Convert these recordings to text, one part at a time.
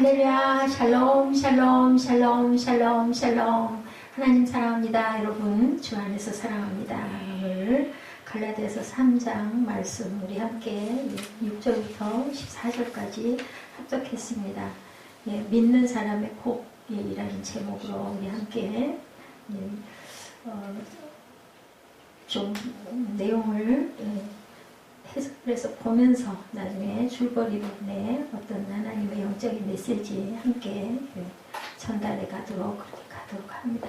할렐루야. 샬롬 샬롬 샬롬 샬롬 샬롬. 하나님 사랑합니다. 여러분 주 안에서 사랑합니다. 오늘 갈라디아서 3장 말씀 우리 함께 6절부터 14절까지 합독했습니다. 믿는 사람의 복이라는 제목으로 우리 함께 좀 내용을 해석해서 보면서 나중에 줄거리 부분에 어떤 하나님의 영적인 메시지 함께 전달해 가도록 합니다.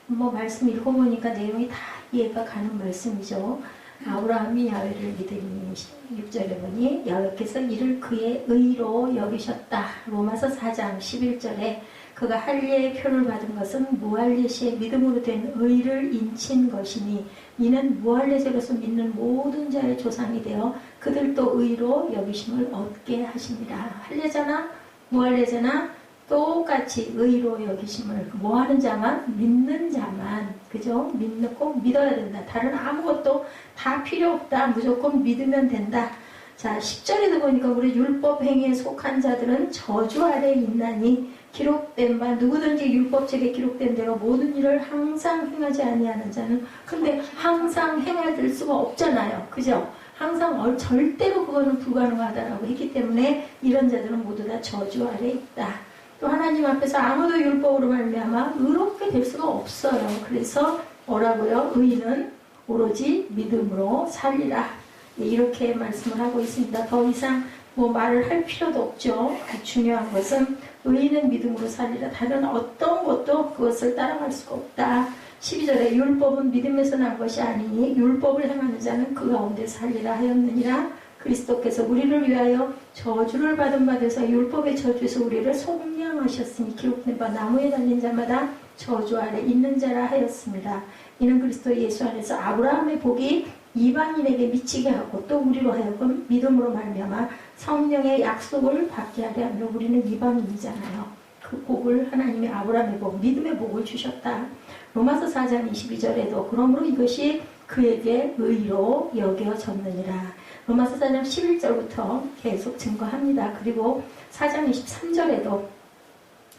말씀 읽어보니까 내용이 다 이해가 가는 말씀이죠. 아브라함이 야훼를 믿으니 6절에 보니 야훼께서 이를 그의 의로 여기셨다. 로마서 4장 11절에 그가 할례의 표를 받은 것은 무할례시의 믿음으로 된 의를 인친 것이니 이는 무할례자로서 믿는 모든 자의 조상이 되어 그들도 의로 여기심을 얻게 하십니다. 할례자나 무할례자나 똑같이 의로 여기심을 뭐하는 자만 믿는 자만 그죠? 꼭 믿어야 된다. 다른 아무것도 다 필요 없다. 무조건 믿으면 된다. 자 10절에도 보니까 우리 율법 행위에 속한 자들은 저주 아래에 있나니 기록된 바 누구든지 율법책에 기록된 대로 모든 일을 항상 행하지 아니하는 자는 근데 항상 행할 수가 없잖아요. 그죠? 항상 절대로 그거는 불가능하다라고 했기 때문에 이런 자들은 모두 다 저주 아래에 있다. 또 하나님 앞에서 아무도 율법으로 말미암아 의롭게 될 수가 없어요. 그래서 뭐라고요? 의인은 오로지 믿음으로 살리라. 이렇게 말씀을 하고 있습니다. 더 이상 말을 할 필요도 없죠. 중요한 것은 의인은 믿음으로 살리라. 다른 어떤 것도 그것을 따라갈 수가 없다. 12절에 율법은 믿음에서 난 것이 아니니 율법을 행하는 자는 그 가운데 살리라 하였느니라. 그리스도께서 우리를 위하여 저주를 받은 바 되사 율법의 저주에서 우리를 속량하셨으니 기록된 바 나무에 달린 자마다 저주 아래 있는 자라 하였습니다. 이는 그리스도 예수 안에서 아브라함의 복이 이방인에게 미치게 하고 또 우리로 하여금 믿음으로 말미암아 성령의 약속을 받게 하려 하며 우리는 이방인이잖아요. 그 복을 하나님이 아브라함의 복, 믿음의 복을 주셨다. 로마서 4장 22절에도 그러므로 이것이 그에게 의로 여겨졌느니라. 로마서 4장 11절부터 계속 증거합니다. 그리고 4장 23절에도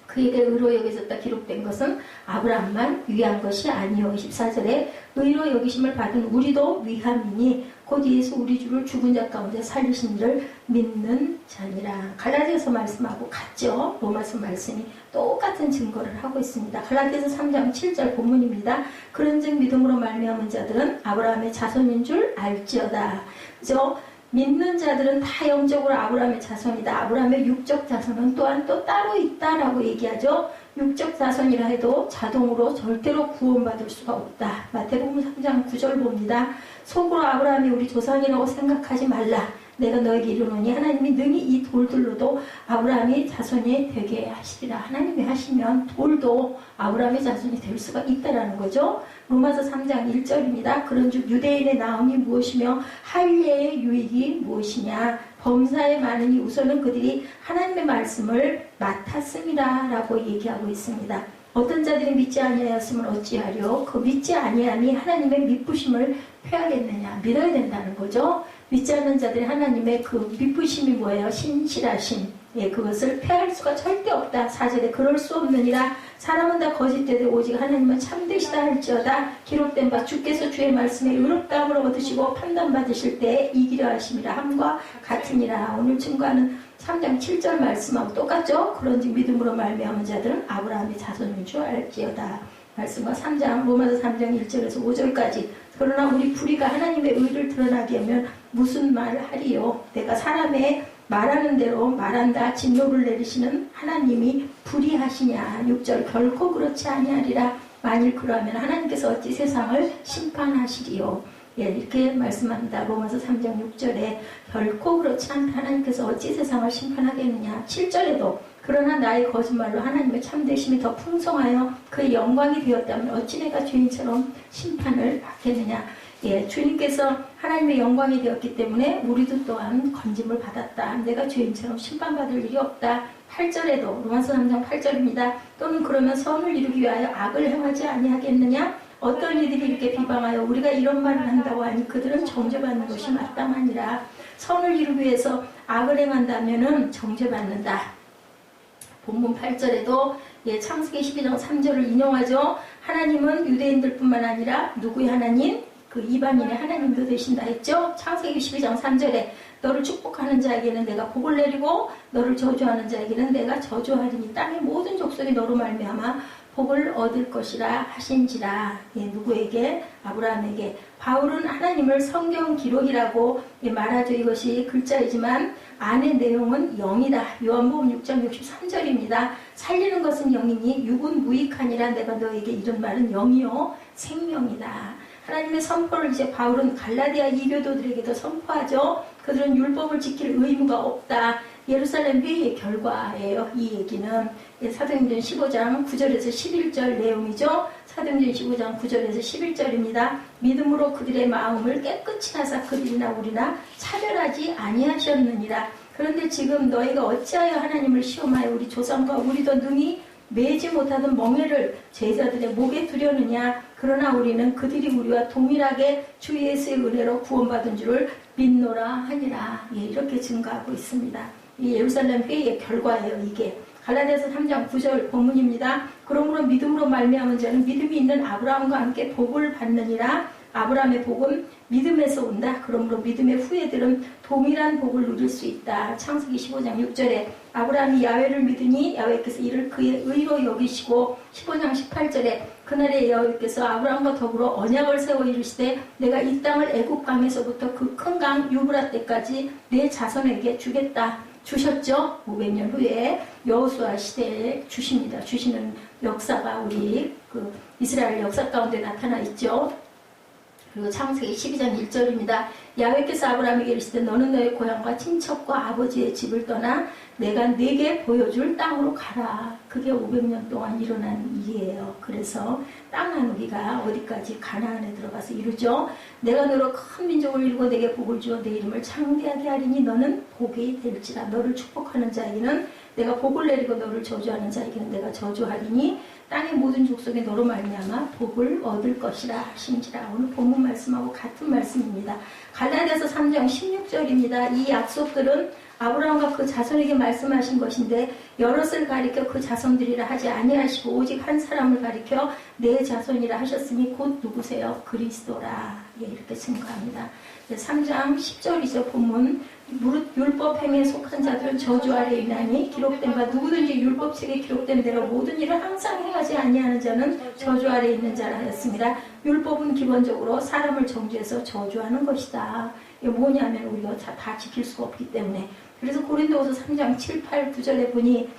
그에게 의로 여겨졌다 기록된 것은 아브라함만 위한 것이 아니요. 24절에 의로 여기심을 받은 우리도 위함이니 곧 예수 우리 주를 죽은 자 가운데 살리신 이를 믿는 자니라. 갈라디아서 말씀하고 같죠. 로마서 말씀이 똑같은 증거를 하고 있습니다. 갈라디아서 3장 7절 본문입니다. 그런즉 믿음으로 말미암은 자들은 아브라함의 자손인 줄 알지어다. 그죠? 믿는 자들은 다 영적으로 아브라함의 자손이다. 아브라함의 육적 자손은 또한 또 따로 있다라고 얘기하죠. 육적 자손이라 해도 자동으로 절대로 구원받을 수가 없다. 마태복음 3장 9절 봅니다. 속으로 아브라함이 우리 조상이라고 생각하지 말라. 내가 너에게 이르노니 하나님이 능히 이 돌들로도 아브라함이 자손이 되게 하시리라. 하나님이 하시면 돌도 아브라함의 자손이 될 수가 있다라는 거죠. 로마서 3장 1절입니다. 그런즉 유대인의 나음이 무엇이며 할례의 유익이 무엇이냐. 범사에 많으니 우선은 그들이 하나님의 말씀을 맡았음이라 라고 얘기하고 있습니다. 어떤 자들이 믿지 아니하였으면 어찌하려. 그 믿지 아니함이 하나님의 믿부심을 폐하겠느냐. 믿어야 된다는 거죠. 믿지 않는 자들이 하나님의 그 믿부심이 뭐예요? 신실하심. 그것을 폐할 수가 절대 없다. 4절에 그럴 수 없느니라. 사람은 다 거짓되되 오직 하나님은 참되시다 할지어다. 기록된 바 주께서 주의 말씀에 의롭다함을 얻으시고 판단받으실 때에 이기려 하심이라 함과 같으니라. 오늘 증거하는 3장 7절 말씀하고 똑같죠? 그런즉 믿음으로 말미암은 자들은 아브라함의 자손인 줄 알지어다. 말씀과 3장 로마서 3장 1절에서 5절까지 그러나 우리 불의가 하나님의 의를 드러나게 하면 무슨 말을 하리요. 내가 사람의 말하는 대로 말한다. 진노를 내리시는 하나님이 불의하시냐. 6절 결코 그렇지 아니하리라. 만일 그러하면 하나님께서 어찌 세상을 심판하시리요. 이렇게 말씀합니다. 로마서 3장 6절에 결코 그렇지 않다. 하나님께서 어찌 세상을 심판하겠느냐. 7절에도 그러나 나의 거짓말로 하나님의 참되심이 더 풍성하여 그의 영광이 되었다면 어찌 내가 죄인처럼 심판을 받겠느냐. 주님께서 하나님의 영광이 되었기 때문에 우리도 또한 건짐을 받았다. 내가 죄인처럼 심판받을 일이 없다. 8절에도 로마서 3장 8절입니다. 또는 그러면 선을 이루기 위하여 악을 행하지 아니하겠느냐. 어떤 이들이 이렇게 비방하여 우리가 이런 말을 한다고 하니 그들은 정죄받는 것이 마땅하니라. 선을 이루기 위해서 악을 행한다면은 정죄받는다. 본문 8절에도 창세기 12장 3절을 인용하죠. 하나님은 유대인들뿐만 아니라 누구의 하나님? 그 이방인의 하나님도 되신다 했죠. 창세기 12장 3절에 너를 축복하는 자에게는 내가 복을 내리고 너를 저주하는 자에게는 내가 저주하리니 땅의 모든 족속이 너로 말미암아 복을 얻을 것이라 하신지라. 누구에게? 아브라함에게. 바울은 하나님을 성경 기록이라고 말하죠. 이것이 글자이지만 안의 내용은 영이다. 요한복음 6장 63절입니다. 살리는 것은 영이니 육은 무익하니라. 내가 너에게 이런 말은 영이요 생명이다. 하나님의 선포를 이제 바울은 갈라디아 이교도들에게도 선포하죠. 그들은 율법을 지킬 의무가 없다. 예루살렘 회의의 결과예요. 이 얘기는 사도행전 15장 9절에서 11절 내용이죠. 사도행전 15장 9절에서 11절입니다. 믿음으로 그들의 마음을 깨끗이 하사 그들이나 우리나 차별하지 아니하셨느니라. 그런데 지금 너희가 어찌하여 하나님을 시험하여 우리 조상과 우리도 능히 매지 못하던 멍에를 제자들의 목에 두려느냐. 그러나 우리는 그들이 우리와 동일하게 주 예수의 은혜로 구원받은 줄을 믿노라 하니라. 이렇게 증거하고 있습니다. 이 예루살렘 회의의 결과예요. 이게 갈라디아서 3장 9절 본문입니다. 그러므로 믿음으로 말미암은 자는 믿음이 있는 아브라함과 함께 복을 받느니라. 아브라함의 복은 믿음에서 온다. 그러므로 믿음의 후예들은 동일한 복을 누릴 수 있다. 창세기 15장 6절에 아브라함이 야훼를 믿으니 야훼께서 이를 그의 의로 여기시고 15장 18절에 그날에 여호와께서 아브라함과 더불어 언약을 세워 이르시되 내가 이 땅을 애굽 강에서부터 그 큰 강 유브라 때까지 내 자손에게 주겠다. 주셨죠. 500년 후에 여호수아 시대에 주십니다. 주시는 역사가 우리 그 이스라엘 역사 가운데 나타나 있죠. 그리고 창세기 12장 1절입니다. 야훼께서 아브라함에게 이르시되 너는 너의 고향과 친척과 아버지의 집을 떠나 내가 네게 보여줄 땅으로 가라. 그게 500년 동안 일어난 일이에요. 그래서 땅 나누기가 어디까지 가나안에 들어가서 이루죠. 내가 너로 큰 민족을 이루고 내게 복을 주어 내 이름을 창대하게 하리니 너는 복이 될지라. 너를 축복하는 자에게는 내가 복을 내리고 너를 저주하는 자에게는 내가 저주하리니 땅의 모든 족속이 너로 말미암아 복을 얻을 것이라 하신지라. 오늘 본문 말씀하고 같은 말씀입니다. 갈라디아서 3장 16절입니다. 이 약속들은 아브라함과 그 자손에게 말씀하신 것인데 여럿을 가리켜 그 자손들이라 하지 아니하시고 오직 한 사람을 가리켜 내 자손이라 하셨으니 곧 누구세요? 그리스도라. 이렇게 증거합니다. 3장 10절이죠. 본문 무릇 율법 행에 속한 자들은 저주 아래 있나니 기록된 바 누구든지 율법책에 기록된 대로 모든 일을 항상 행하지 아니하는 자는 저주 아래 있는 자라 하였습니다. 율법은 기본적으로 사람을 정죄해서 저주하는 것이다. 이게 뭐냐면 우리가 다 지킬 수가 없기 때문에. 그래서 고린도후서 3장 7, 8, 9절에 보니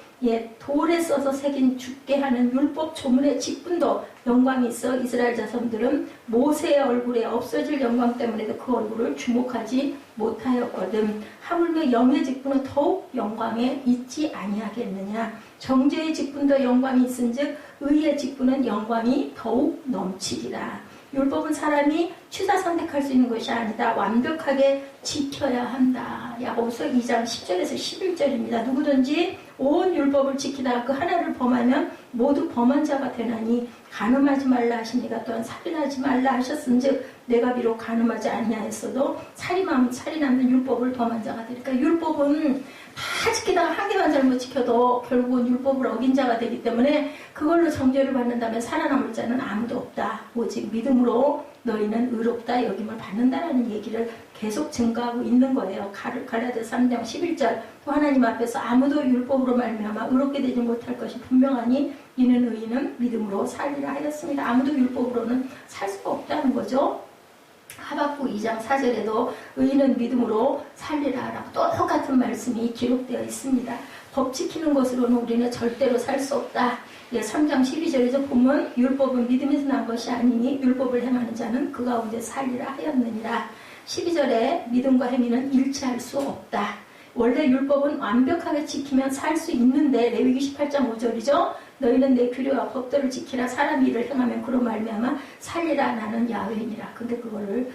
돌에 써서 새긴 죽게 하는 율법 조문의 직분도 영광이 있어 이스라엘 자손들은 모세의 얼굴에 없어질 영광 때문에도 그 얼굴을 주목하지 못하였거든. 하물며 영의 직분은 더욱 영광에 있지 아니하겠느냐. 정죄의 직분도 영광이 있은즉 의의 직분은 영광이 더욱 넘치리라. 율법은 사람이 취사 선택할 수 있는 것이 아니다. 완벽하게 지켜야 한다. 야고보서 2장 10절에서 11절입니다. 누구든지 온 율법을 지키다가 그 하나를 범하면 모두 범한 자가 되나니 간음하지 말라 하시니가 또한 살인하지 말라 하셨은즉 내가 비록 간음하지 아니하였어도 살인하면 율법을 범한 자가 되니까 율법은 다 지키다가 한 개만 잘못 지켜도 결국은 율법을 어긴 자가 되기 때문에 그걸로 정죄를 받는다면 살아남을 자는 아무도 없다. 오직 믿음으로 너희는 의롭다 여김을 받는다라는 얘기를 계속 증거하고 있는 거예요. 갈라디아서 3장 11절 또 하나님 앞에서 아무도 율법으로 말미암아 의롭게 되지 못할 것이 분명하니 이는 의인은 믿음으로 살리라 하였습니다. 아무도 율법으로는 살 수가 없다는 거죠. 하박국 2장 4절에도 의인은 믿음으로 살리라라고 똑같은 말씀이 기록되어 있습니다. 법 지키는 것으로는 우리는 절대로 살 수 없다. 3장 12절에서 보면 율법은 믿음에서 난 것이 아니니 율법을 행하는 자는 그 가운데 살리라 하였느니라. 12절에 믿음과 행위는 일치할 수 없다. 원래 율법은 완벽하게 지키면 살 수 있는데 레위기 18장 5절이죠. 너희는 내 규례와 법도를 지키라. 사람이 이를 행하면 그로 말미암아 살리라. 나는 야훼니라. 근데 그거를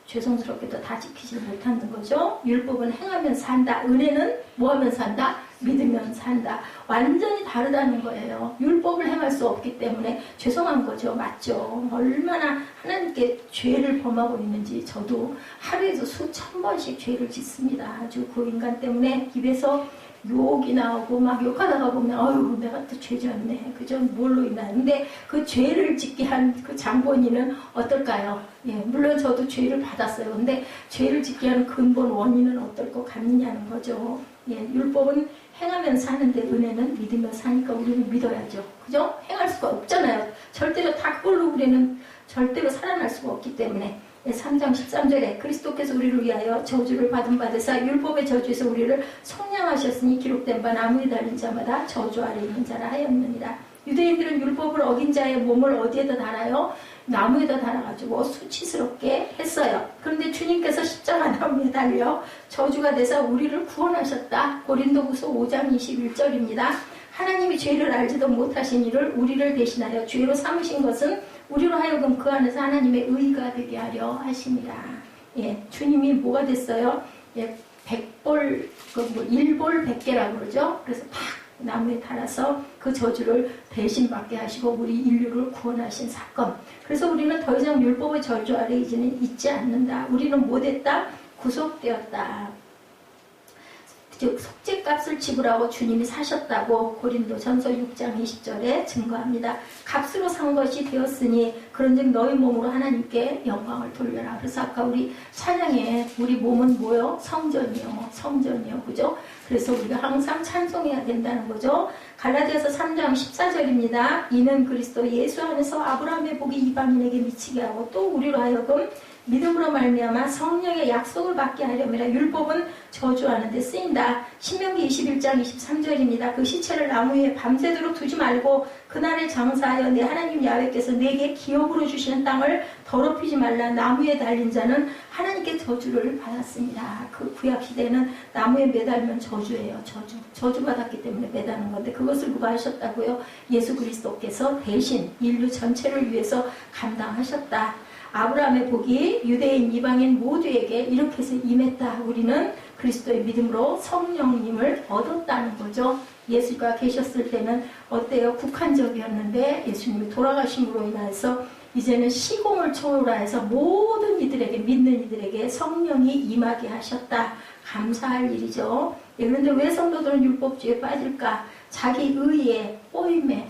죄송스럽게도 다 지키지 못하는 거죠. 율법은 행하면 산다. 은혜는 뭐하면 산다? 믿으면 산다. 완전히 다르다는 거예요. 율법을 행할 수 없기 때문에 죄송한 거죠. 맞죠? 얼마나 하나님께 죄를 범하고 있는지 저도 하루에도 수천 번씩 죄를 짓습니다. 아주 그 인간 때문에 입에서 욕이 나오고 막 욕하다가 보면 어휴 내가 또 죄졌네. 그죠? 뭘로 인하는데 그 죄를 짓게 한 그 장본인은 어떨까요? 예, 물론 저도 죄를 받았어요. 근데 죄를 짓게 하는 근본 원인은 어떨 것 같느냐는 거죠. 예, 율법은 행하면서 하는데 은혜는 믿으며 사니까 우리는 믿어야죠. 그죠? 행할 수가 없잖아요. 절대로 다 그걸로 우리는 절대로 살아날 수가 없기 때문에 3장 13절에 그리스도께서 우리를 위하여 저주를 받은 바되사 율법의 저주에서 우리를 속량하셨으니 기록된 바 나무에 달린 자마다 저주 아래 있는 자라 하였느니라. 유대인들은 율법을 어긴 자의 몸을 어디에다 달아요? 나무에다 달아가지고 수치스럽게 했어요. 그런데 주님께서 십자가 나무에 달려 저주가 되사 우리를 구원하셨다. 고린도후서 5장 21절입니다. 하나님이 죄를 알지도 못하신 이를 우리를 대신하여 죄로 삼으신 것은 우리로 하여금 그 안에서 하나님의 의가 되게 하려 하십니다. 예, 주님이 뭐가 됐어요? 예, 백볼, 일볼 백개라고 그러죠. 그래서 팍 나무에 달아서 그 저주를 대신 받게 하시고 우리 인류를 구원하신 사건. 그래서 우리는 더 이상 율법의 저주 아래 이제는 있지 않는다. 우리는 뭐 됐다? 구속되었다. 즉 속죄값을 지불하고 주님이 사셨다고 고린도전서 6장 20절에 증거합니다. 값으로 산 것이 되었으니 그런즉 너희 몸으로 하나님께 영광을 돌려라. 그래서 아까 우리 찬양에 우리 몸은 뭐요? 성전이요. 그죠? 그래서 우리가 항상 찬송해야 된다는 거죠. 갈라디아서 3장 14절입니다. 이는 그리스도 예수 안에서 아브라함의 복이 이방인에게 미치게 하고 또 우리로 하여금 믿음으로 말미암아 성령의 약속을 받게 하려면 율법은 저주하는 데 쓰인다. 신명기 21장 23절입니다. 그 시체를 나무 위에 밤새도록 두지 말고 그날에 장사하여 내 하나님 야훼께서 내게 기업으로 주시는 땅을 더럽히지 말라. 나무에 달린 자는 하나님께 저주를 받았습니다. 그 구약 시대는 나무에 매달면 저주예요. 저주받았기 때문에 매다는 건데 그것을 누가 하셨다고요? 예수 그리스도께서 대신 인류 전체를 위해서 감당하셨다. 아브라함의 복이 유대인 이방인 모두에게 이렇게 해서 임했다. 우리는 그리스도의 믿음으로 성령님을 얻었다는 거죠. 예수가 계셨을 때는 어때요? 국한적이었는데 예수님이 돌아가심으로 인해서 이제는 시공을 초월해서 모든 이들에게 믿는 이들에게 성령이 임하게 하셨다. 감사할 일이죠. 그런데 왜 성도들은 율법주의에 빠질까? 자기 의에 꼬임에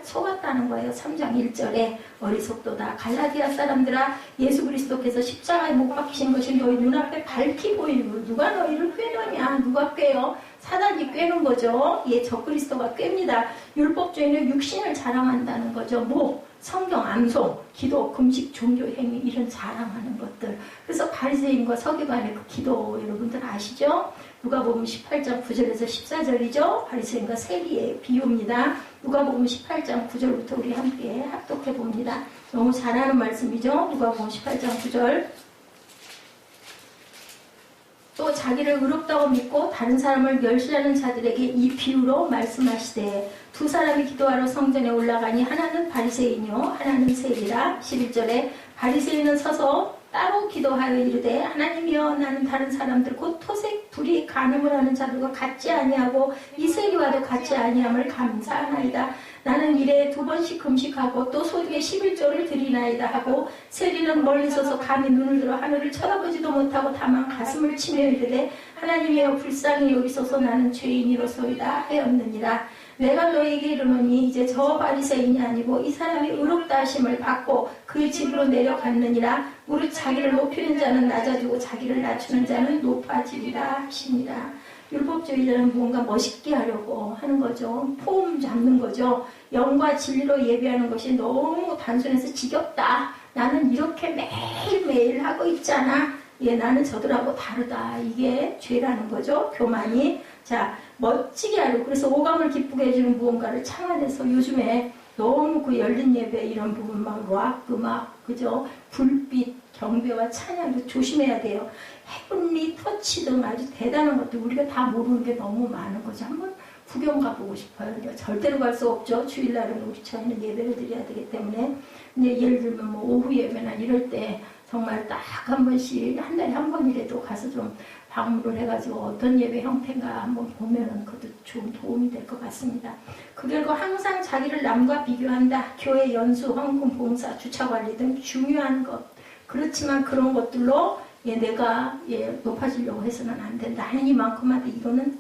속았다는 거예요. 3장 1절에 어리석도다. 갈라디아 사람들아 예수 그리스도께서 십자가에 못 박히신 것이 너희 눈앞에 밝히 보이는 누가 너희를 꾀느냐? 누가 꾀요? 사단이 꾀는 거죠. 예, 적그리스도가 꾀입니다. 율법주의는 육신을 자랑한다는 거죠. 뭐 성경 암송, 기도, 금식, 종교 행위 이런 자랑하는 것들. 그래서 바리새인과 서기관의 그 기도 여러분들 아시죠? 누가복음 18장 9절에서 14절이죠. 바리새인과 세리의 비유입니다. 누가복음 18장 9절부터 우리 함께 합독해 봅니다. 너무 잘하는 말씀이죠. 누가복음 18장 9절. 또 자기를 의롭다고 믿고 다른 사람을 멸시하는 자들에게 이 비유로 말씀하시되 두 사람이 기도하러 성전에 올라가니 하나는 바리새인이요 하나는 세리라. 11절에 바리새인은 서서 따로 기도하여 이르되 하나님이여 나는 다른 사람들 곧 토색 불이 간음을 하는 자들과 같지 아니하고 이 세리와도 같지 아니함을 감사하나이다. 나는 일에 2번씩 금식하고 또 소득의 11조를 드리나이다 하고 세리는 멀리 서서 감히 눈을 들어 하늘을 쳐다보지도 못하고 다만 가슴을 치며 이르되 하나님이여 불쌍히 여기소서 나는 죄인이로소이다 하였느니라. 내가 너에게 이르노니 이제 저 바리새인이 아니고 이 사람이 의롭다 하심을 받고 그의 집으로 내려갔느니라. 무릇 자기를 높이는 자는 낮아지고 자기를 낮추는 자는 높아지리라 하시니라. 율법주의자는 무언가 멋있게 하려고 하는 거죠. 폼 잡는 거죠. 영과 진리로 예배하는 것이 너무 단순해서 지겹다. 나는 이렇게 매일매일 하고 있잖아. 예, 나는 저들하고 다르다. 이게 죄라는 거죠. 교만이. 자, 멋지게 하려고. 그래서 오감을 기쁘게 해주는 무언가를 창안해서 요즘에 너무 그 열린 예배 이런 부분 막 락, 음악, 그죠? 불빛, 경배와 찬양도 조심해야 돼요. 헤븐리 터치 등 아주 대단한 것들 우리가 다 모르는 게 너무 많은 거죠. 한번 구경 가보고 싶어요. 절대로 갈 수 없죠. 주일날은 우리 저희는 예배를 드려야 되기 때문에. 근데 예를 들면 뭐 오후 예배나 이럴 때 정말 딱 한 번씩 한 달에 한 번이라도 가서 좀 방문을 해가지고 어떤 예배 형태인가 한번 보면은 그것도 좀 도움이 될 것 같습니다. 그 결과 항상 자기를 남과 비교한다. 교회 연수, 헌금, 봉사, 주차 관리 등 중요한 것. 그렇지만 그런 것들로 내가 높아지려고 해서는 안 된다. 하는 이만큼만 이건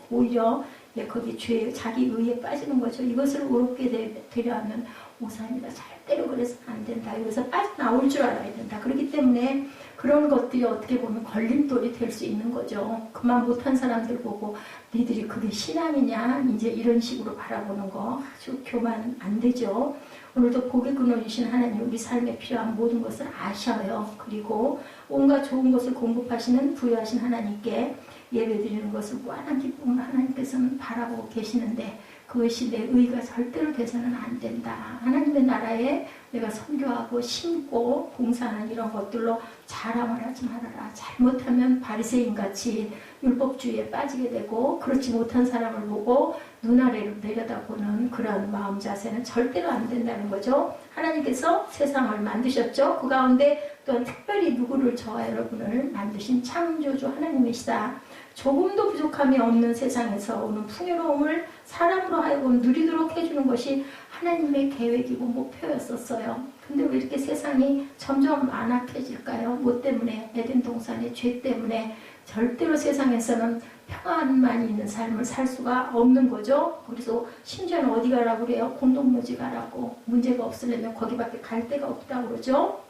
오히려 거기 죄, 자기 의에 빠지는 거죠. 이것을 의롭게 되려 하면 오산이다. 절대로 그래서는 안 된다. 여기서 빠져나올 줄 알아야 된다. 그렇기 때문에 그런 것들이 어떻게 보면 걸림돌이 될 수 있는 거죠. 그만 못한 사람들 보고 니들이 그게 신앙이냐 이제 이런 식으로 바라보는 거 아주 교만 안 되죠. 오늘도 복의 근원이신 하나님 우리 삶에 필요한 모든 것을 아셔요. 그리고 온갖 좋은 것을 공급하시는 부유하신 하나님께 예배드리는 것을 무한한 기쁨을 하나님께서는 바라보고 계시는데 그것이 내 의가 절대로 돼서는 안 된다. 하나님의 나라에 내가 선교하고 심고 봉사하는 이런 것들로 자랑을 하지 말아라. 잘못하면 바리새인같이 율법주의에 빠지게 되고 그렇지 못한 사람을 보고 눈 아래로 내려다보는 그런 마음 자세는 절대로 안 된다는 거죠. 하나님께서 세상을 만드셨죠. 그 가운데 또한 특별히 누구를 저와 여러분을 만드신 창조주 하나님이시다. 조금도 부족함이 없는 세상에서 오는 풍요로움을 사람으로 하여금 누리도록 해주는 것이 하나님의 계획이고 목표였었어요. 근데 왜 이렇게 세상이 점점 안악해질까요? 뭐 때문에? 에덴 동산의 죄 때문에 절대로 세상에서는 평안만 있는 삶을 살 수가 없는 거죠. 그래서 심지어는 어디 가라고 그래요? 공동묘지 가라고. 문제가 없으려면 거기밖에 갈 데가 없다고 그러죠.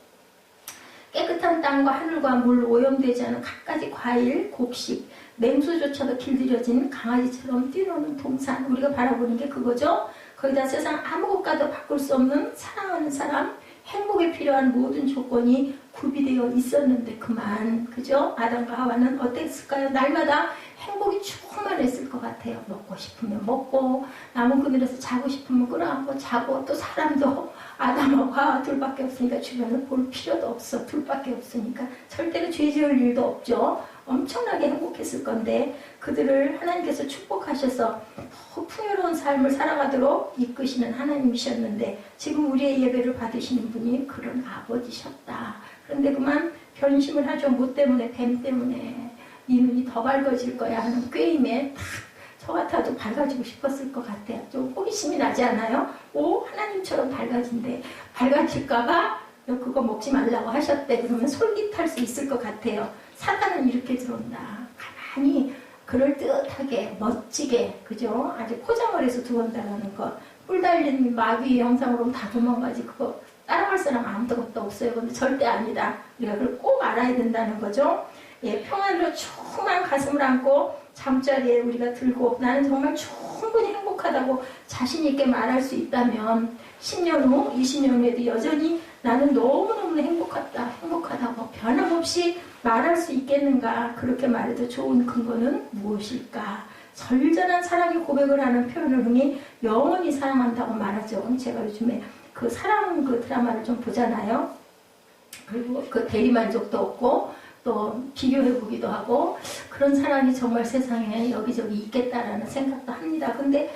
깨끗한 땅과 하늘과 물 오염되지 않은 갖가지 과일, 곡식, 맹수조차도 길들여진 강아지처럼 뛰노는 동산. 우리가 바라보는 게 그거죠. 거기다 세상 아무 것과도 바꿀 수 없는 사랑하는 사람, 행복에 필요한 모든 조건이 구비되어 있었는데 그만. 그죠? 아담과 하와는 어땠을까요? 날마다 행복이 충만했을 것 같아요. 먹고 싶으면 먹고 나무 그늘에서 자고 싶으면 끌어안고 자고 또 사람도 아담하고 하와 둘밖에 없으니까 주변을 볼 필요도 없어. 둘밖에 없으니까 절대로 죄 지을 일도 없죠. 엄청나게 행복했을 건데 그들을 하나님께서 축복하셔서 풍요로운 삶을 살아가도록 이끄시는 하나님이셨는데 지금 우리의 예배를 받으시는 분이 그런 아버지셨다. 그런데 그만 변심을 하죠. 뭐 때문에? 뱀 때문에. 이 눈이 더 밝아질 거야 하는 꾀임에 저 같아도 밝아지고 싶었을 것 같아요. 좀 호기심이 나지 않아요? 오, 하나님처럼 밝아진대. 밝아질까봐 너 그거 먹지 말라고 하셨대. 그러면 솔깃할 수 있을 것 같아요. 사탄은 이렇게 들어온다. 가만히 그럴듯하게 멋지게 그죠? 아주 포장을 해서 들어온다는 것. 뿔 달린 마귀의 형상으로 다 도망가지. 그거 따라갈 사람 아무것도 없어요. 근데 절대 아니다. 우리가 그걸 꼭 알아야 된다는 거죠. 평안으로 충만 가슴을 안고 잠자리에 우리가 들고 나는 정말 충분히 행복하다고 자신 있게 말할 수 있다면 10년 후, 20년 후에도 여전히 나는 너무너무 행복하다고 변함없이 말할 수 있겠는가? 그렇게 말해도 좋은 근거는 무엇일까? 절절한 사랑의 고백을 하는 표현을 흔히 영원히 사랑한다고 말하죠. 제가 요즘에 그 사랑 그 드라마를 좀 보잖아요. 그리고 그 대리만족도 없고 또 비교해보기도 하고 그런 사랑이 정말 세상에 여기저기 있겠다라는 생각도 합니다. 근데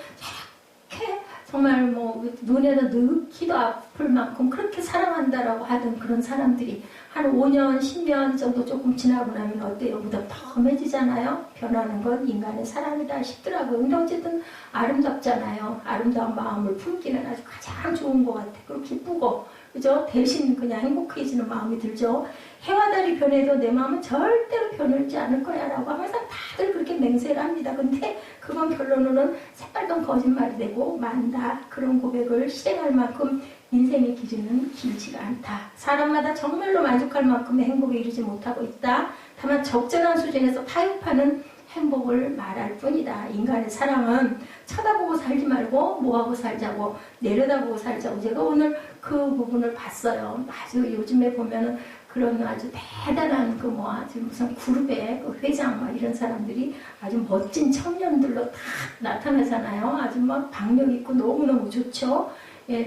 저렇게 정말 뭐 눈에다 넣기도 아플 만큼 그렇게 사랑한다라고 하던 그런 사람들이 한 5년, 10년 정도 조금 지나고 나면 어때요? 무덤덤해지잖아요. 변하는 건 인간의 사랑이다 싶더라고요. 근데 어쨌든 아름답잖아요. 아름다운 마음을 품기는 아주 가장 좋은 것 같아요. 그리고 기쁘고 그죠? 대신 그냥 행복해지는 마음이 들죠. 해와 달이 변해도 내 마음은 절대로 변하지 않을 거야 라고 항상 다들 그렇게 맹세를 합니다. 근데 그건 결론으로는 새빨간 거짓말이 되고 만다. 그런 고백을 실행할 만큼 인생의 길이는 길지가 않다. 사람마다 정말로 만족할 만큼의 행복에 이르지 못하고 있다. 다만 적절한 수준에서 타협하는 행복을 말할 뿐이다. 인간의 사랑은 쳐다보고 살지 말고 뭐하고 살자고 내려다보고 살자고. 제가 오늘 그 부분을 봤어요. 아주 요즘에 보면은 그런 아주 대단한 그 뭐 아주 무슨 그룹의 그 회장 막 이런 사람들이 아주 멋진 청년들로 다 나타나잖아요. 아주 막 박력 있고 너무너무 좋죠.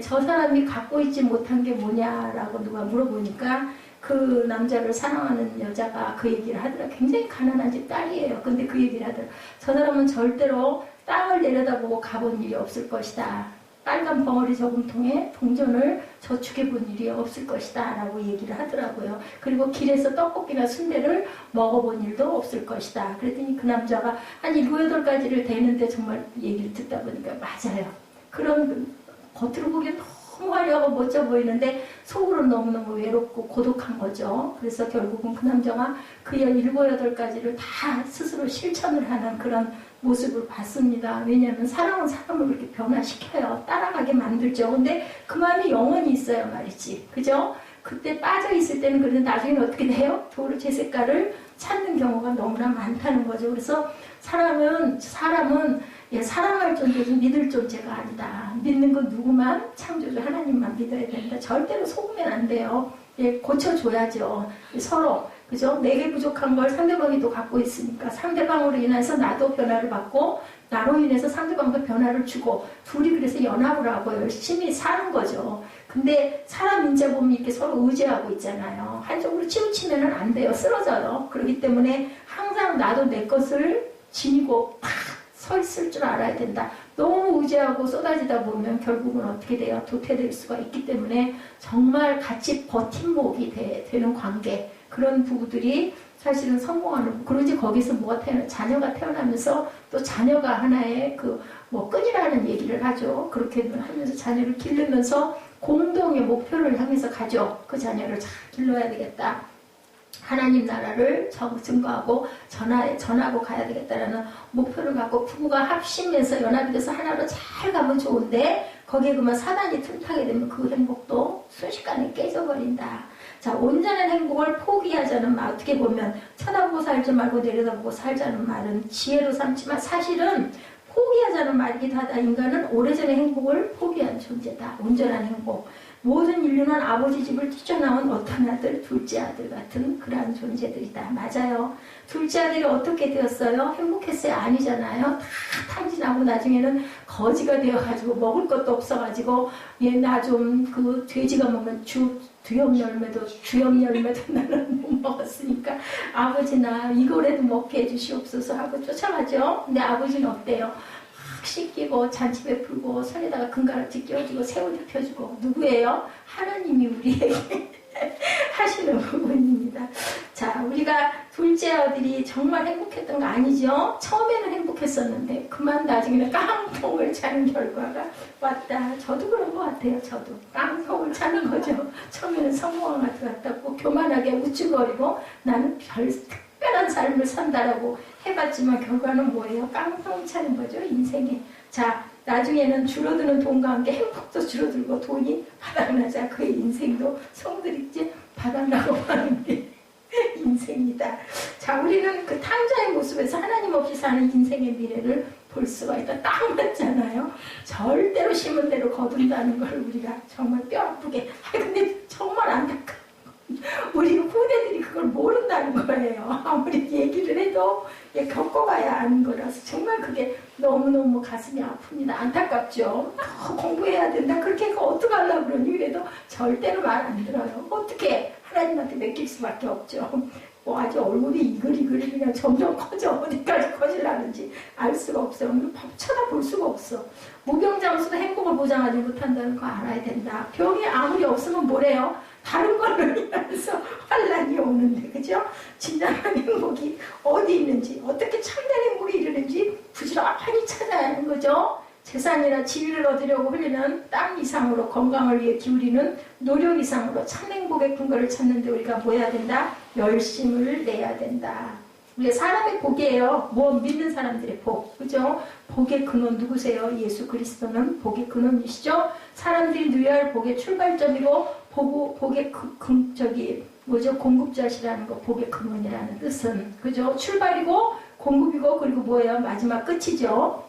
저 사람이 갖고 있지 못한 게 뭐냐라고 누가 물어보니까 그 남자를 사랑하는 여자가 그 얘기를 하더라. 굉장히 가난한 집 딸이에요. 근데 그 얘기를 하더라. 저 사람은 절대로 땅을 내려다보고 가본 일이 없을 것이다. 빨간 벙어리 저금통에 동전을 저축해 본 일이 없을 것이다 라고 얘기를 하더라고요. 그리고 길에서 떡볶이나 순대를 먹어본 일도 없을 것이다. 그랬더니 그 남자가 한 7, 8가지를 대는데 정말 얘기를 듣다 보니까 맞아요. 그런 겉으로 보기엔 너무 화려하고 멋져 보이는데 속으로 너무너무 외롭고 고독한 거죠. 그래서 결국은 그 남자가 그의 7, 8가지를 다 스스로 실천을 하는 그런 모습을 봤습니다. 왜냐하면 사랑은 사람을 그렇게 변화시켜요. 따라가게 만들죠. 근데 그 마음이 영원히 있어야 말이지. 그죠? 그때 빠져 있을 때는 그런데 나중에 어떻게 돼요? 도로 제 색깔을 찾는 경우가 너무나 많다는 거죠. 그래서 사람은 사랑할 존재지 믿을 존재가 아니다. 믿는 건 누구만? 창조주 하나님만 믿어야 된다. 절대로 속으면 안 돼요. 고쳐줘야죠. 서로. 그죠? 내게 부족한 걸 상대방이 또 갖고 있으니까 상대방으로 인해서 나도 변화를 받고 나로 인해서 상대방도 변화를 주고 둘이 그래서 연합을 하고 열심히 사는 거죠. 근데 사람 인자 보면 이렇게 서로 의지하고 있잖아요. 한쪽으로 치우치면 안 돼요. 쓰러져요. 그렇기 때문에 항상 나도 내 것을 지니고 팍 서 있을 줄 알아야 된다. 너무 의지하고 쏟아지다 보면 결국은 어떻게 돼요? 도태될 수가 있기 때문에 정말 같이 버팀목이 되는 관계, 그런 부부들이 사실은 성공하는, 그러지 거기서 자녀가 태어나면서 또 자녀가 하나의 끈이라는 얘기를 하죠. 그렇게 하면서 자녀를 기르면서 공동의 목표를 향해서 가죠. 그 자녀를 잘 길러야 되겠다. 하나님 나라를 증거하고 전하고 가야 되겠다라는 목표를 갖고 부부가 합심해서 연합이 돼서 하나로 잘 가면 좋은데 거기에 그만 사단이 틈타게 되면 그 행복도 순식간에 깨져버린다. 자, 온전한 행복을 포기하자는 말, 어떻게 보면 쳐다보고 살지 말고 내려다보고 살자는 말은 지혜로 삼지만 사실은 포기하자는 말이기도 하다. 인간은 오래전에 행복을 포기한 존재다. 온전한 행복. 모든 인류는 아버지 집을 뛰쳐나온 어떤 아들, 둘째 아들 같은 그러한 존재들이다. 맞아요. 둘째 아들이 어떻게 되었어요? 행복했어요? 아니잖아요. 다 탕진하고 나중에는 거지가 되어가지고 먹을 것도 없어가지고 나 좀 돼지가 먹는 주염 열매도 나는 못 먹었으니까 아버지나 이거라도 먹게 해주시옵소서 하고 쫓아가죠. 근데 아버지는 어때요? 씻기고 잔치 베풀고 손에다가 금가락지 끼워주고 새우 데펴주고 누구예요? 하나님이 우리에게 하시는 부분입니다. 자, 우리가 둘째 아들이 정말 행복했던 거 아니죠? 처음에는 행복했었는데 그만 나중에는 깡통을 차는 결과가 왔다. 저도 그런 것 같아요. 저도 깡통을 차는 거죠. 처음에는 성공한 것 같았고 교만하게 우쭐거리고 나는 특별한 삶을 산다라고 해봤지만 결과는 뭐예요? 깡통 차는 거죠. 인생에. 자, 나중에는 줄어드는 돈과 함께 행복도 줄어들고 돈이 바닥나자 그의 인생도 성들이지 바닥나고 하는 게 인생이다. 자, 우리는 그 탕자의 모습에서 하나님 없이 사는 인생의 미래를 볼 수가 있다. 딱 맞잖아요. 절대로 심은 대로 거둔다는 걸 우리가 정말 뼈아프게. 근데 정말 안타까워. 우리 후대들이 그걸 모른다는 거예요. 아무리 얘기를 해도 겪어가야 아는 거라서 정말 그게 너무너무 가슴이 아픕니다. 안타깝죠. 공부해야 된다. 그렇게 어떡하려고 그러니 그래도 절대로 말 안 들어요. 어떻게 하나님한테 맡길 수밖에 없죠. 아주 얼굴이 이글이글이 그냥 점점 커져. 어디까지 커지려는지 알 수가 없어요. 쳐다볼 수가 없어. 무병장수도 행복을 보장하지 못한다는 거 알아야 된다. 병이 아무리 없으면 뭐래요? 다른 걸로 인해서 환란이 오는데, 그죠? 진정한 행복이 어디 있는지, 어떻게 참된 행복이 이르는지 부지런히 찾아야 하는 거죠. 재산이나 지위를 얻으려고 흘리는 땀 이상으로 건강을 위해 기울이는 노력 이상으로 참 행복의 근거를 찾는데 우리가 뭐 해야 된다? 열심을 내야 된다. 우리가 사람의 복이에요. 믿는 사람들의 복. 그죠? 복의 근원 누구세요? 예수 그리스도는 복의 근원이시죠? 사람들이 누려야 할 복의 출발점이고 복의 공급자시라는 거, 복의 근원이라는 뜻은. 그죠? 출발이고 공급이고 그리고 뭐예요? 마지막 끝이죠.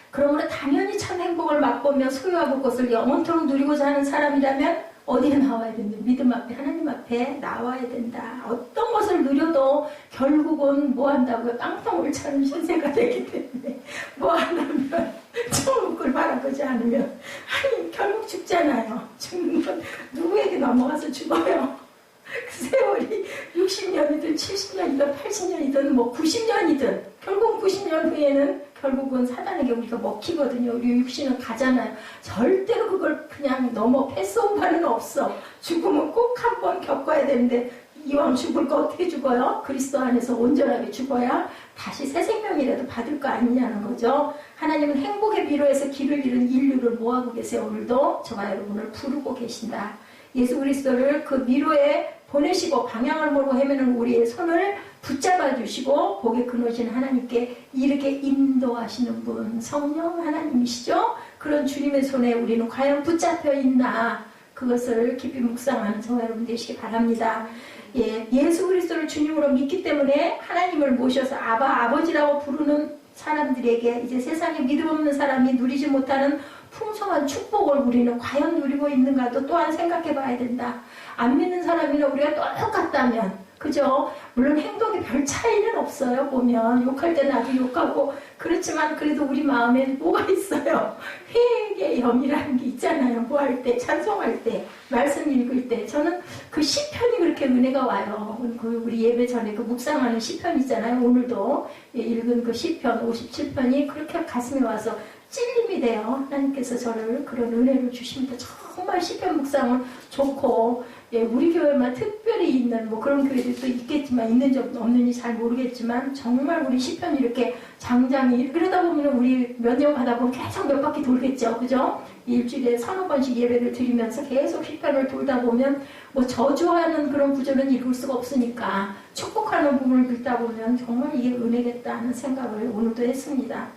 그러므로 당연히 참 행복을 맛보며 소유하고 그것을 영원토록 누리고자 하는 사람이라면 어디에 나와야 된다? 믿음 앞에, 하나님 앞에 나와야 된다. 어떤 것을 누려도 결국은 뭐 한다고요? 깡통을 차는 신세가 되기 때문에 뭐 하냐면 천국을 바라보지 않으면 아니 결국 죽잖아요. 죽는 건 누구에게 넘어가서 죽어요. 그 세월이 60년이든 70년이든 80년이든 90년이든 결국 90년 후에는 결국은 사단에게 우리가 먹히거든요. 우리 육신은 가잖아요. 절대로 그걸 그냥 넘어 패스오버는 없어. 죽음은 꼭 한번 겪어야 되는데 이왕 죽을 거 어떻게 죽어요? 그리스도 안에서 온전하게 죽어야 다시 새 생명이라도 받을 거 아니냐는 거죠. 하나님은 행복의 미로에서 길을 잃은 인류를 뭐하고 계세요? 오늘도 저와 여러분을 부르고 계신다. 예수 그리스도를 그 미로에 보내시고 방향을 모르고 헤매는 우리의 손을 붙잡아 주시고 복에 끊어진 하나님께 이렇게 인도하시는 분 성령 하나님이시죠. 그런 주님의 손에 우리는 과연 붙잡혀 있나, 그것을 깊이 묵상하는 저와 여러분 되시기 바랍니다. 예수 그리스도를 주님으로 믿기 때문에 하나님을 모셔서 아버지라고 부르는 사람들에게 이제 세상에 믿음 없는 사람이 누리지 못하는 풍성한 축복을 우리는 과연 누리고 있는가도 또한 생각해 봐야 된다. 안 믿는 사람이나 우리가 똑같다면, 그죠? 물론 행동에 별 차이는 없어요. 보면 욕할 때 나도 욕하고 그렇지만 그래도 우리 마음엔 뭐가 있어요? 회개의 영이라는 게 있잖아요. 뭐 할 때, 찬송할 때, 말씀 읽을 때. 저는 그 시편이 그렇게 은혜가 와요. 그 우리 예배 전에 그 묵상하는 시편 있잖아요. 오늘도 읽은 그 시편 57편이 그렇게 가슴에 와서 찔림이 돼요. 하나님께서 저를 그런 은혜를 주십니다. 정말 시편 묵상은 좋고, 우리 교회만 특별히 있는 뭐 그런 교회들도 있겠지만, 있는지 없는지 잘 모르겠지만 정말 우리 시편이 이렇게 장장이, 그러다 보면 우리 몇 년 가다 보면 계속 몇 바퀴 돌겠죠. 그죠? 일주일에 3~4번씩 예배를 드리면서 계속 시편을 돌다 보면 뭐 저주하는 그런 구절은 읽을 수가 없으니까 축복하는 부분을 읽다 보면 정말 이게 은혜겠다 하는 생각을 오늘도 했습니다.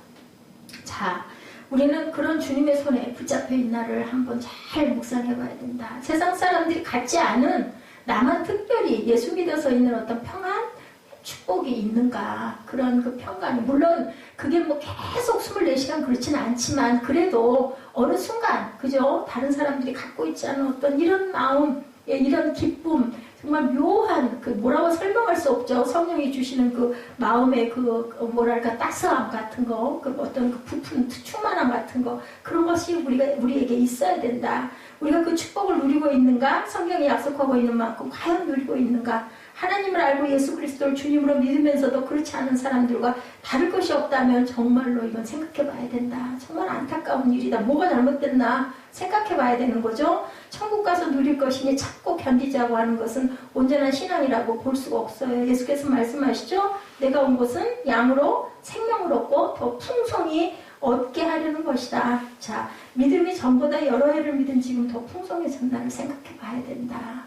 자, 우리는 그런 주님의 손에 붙잡혀 있나를 한번 잘 묵상해 봐야 된다. 세상 사람들이 갖지 않은, 나만 특별히 예수 믿어서 있는 어떤 평안, 축복이 있는가, 그런 그 평강이, 물론 그게 뭐 계속 24시간 그렇지는 않지만 그래도 어느 순간, 그죠? 다른 사람들이 갖고 있지 않은 어떤 이런 마음, 이런 기쁨, 정말 묘한, 그 뭐라고 설명할 수 없죠. 성령이 주시는 그 마음의 그 뭐랄까 따스함 같은 거, 그 어떤 그 부푼 충만함 같은 거, 그런 것이 우리에게 있어야 된다. 우리가 그 축복을 누리고 있는가? 성경이 약속하고 있는 만큼 과연 누리고 있는가? 하나님을 알고 예수 그리스도를 주님으로 믿으면서도 그렇지 않은 사람들과 다를 것이 없다면 정말로 이건 생각해 봐야 된다. 정말 안타까운 일이다. 뭐가 잘못됐나 생각해 봐야 되는 거죠. 천국 가서 누릴 것이니 참고 견디자고 하는 것은 온전한 신앙이라고 볼 수가 없어요. 예수께서 말씀하시죠. 내가 온 것은 양으로 생명을 얻고 더 풍성히 얻게 하려는 것이다. 자, 믿음이 전보다 여러 해를 믿은 지금 더 풍성해졌나를 생각해 봐야 된다.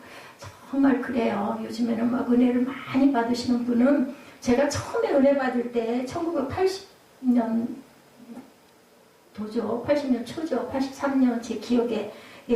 정말 그래요. 요즘에는 막 은혜를 많이 받으시는 분은, 제가 처음에 은혜 받을 때 1980년 도죠. 80년 초죠. 83년 제 기억에.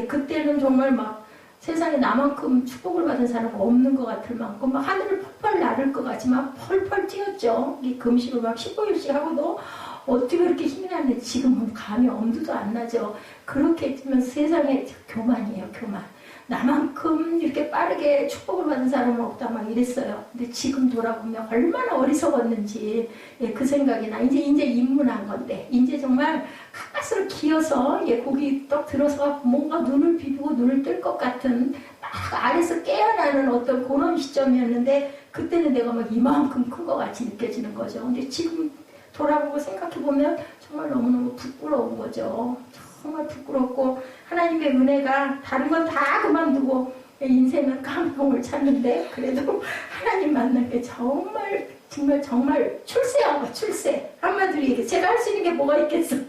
그때는 정말 막 세상에 나만큼 축복을 받은 사람은 없는 것 같을 만큼 막 하늘을 펄펄 나를 것 같이 막 펄펄 뛰었죠. 이 금식을 막 15일씩 하고도 어떻게 그렇게 힘이 나는데 지금은 감이 엄두도 안 나죠. 그렇게 뛰면서 세상에 교만이에요. 교만. 나만큼 이렇게 빠르게 축복을 받은 사람은 없다 막 이랬어요. 근데 지금 돌아보면 얼마나 어리석었는지 그 생각이 나. 이제 입문한 건데 이제 정말 가까스로 기어서 고기 떡 들어서 뭔가 눈을 비비고 눈을 뜰 것 같은 막 아래서 깨어나는 어떤 그런 시점이었는데, 그때는 내가 막 이만큼 큰 것 같이 느껴지는 거죠. 근데 지금 돌아보고 생각해보면 정말 너무너무 부끄러운 거죠. 정말 부끄럽고, 하나님의 은혜가 다른 건 다 그만두고 인생은 감동을 찾는데 그래도 하나님 만난 게 정말 출세한 거, 출세. 한마디로 얘기해. 제가 할 수 있는 게 뭐가 있겠어요.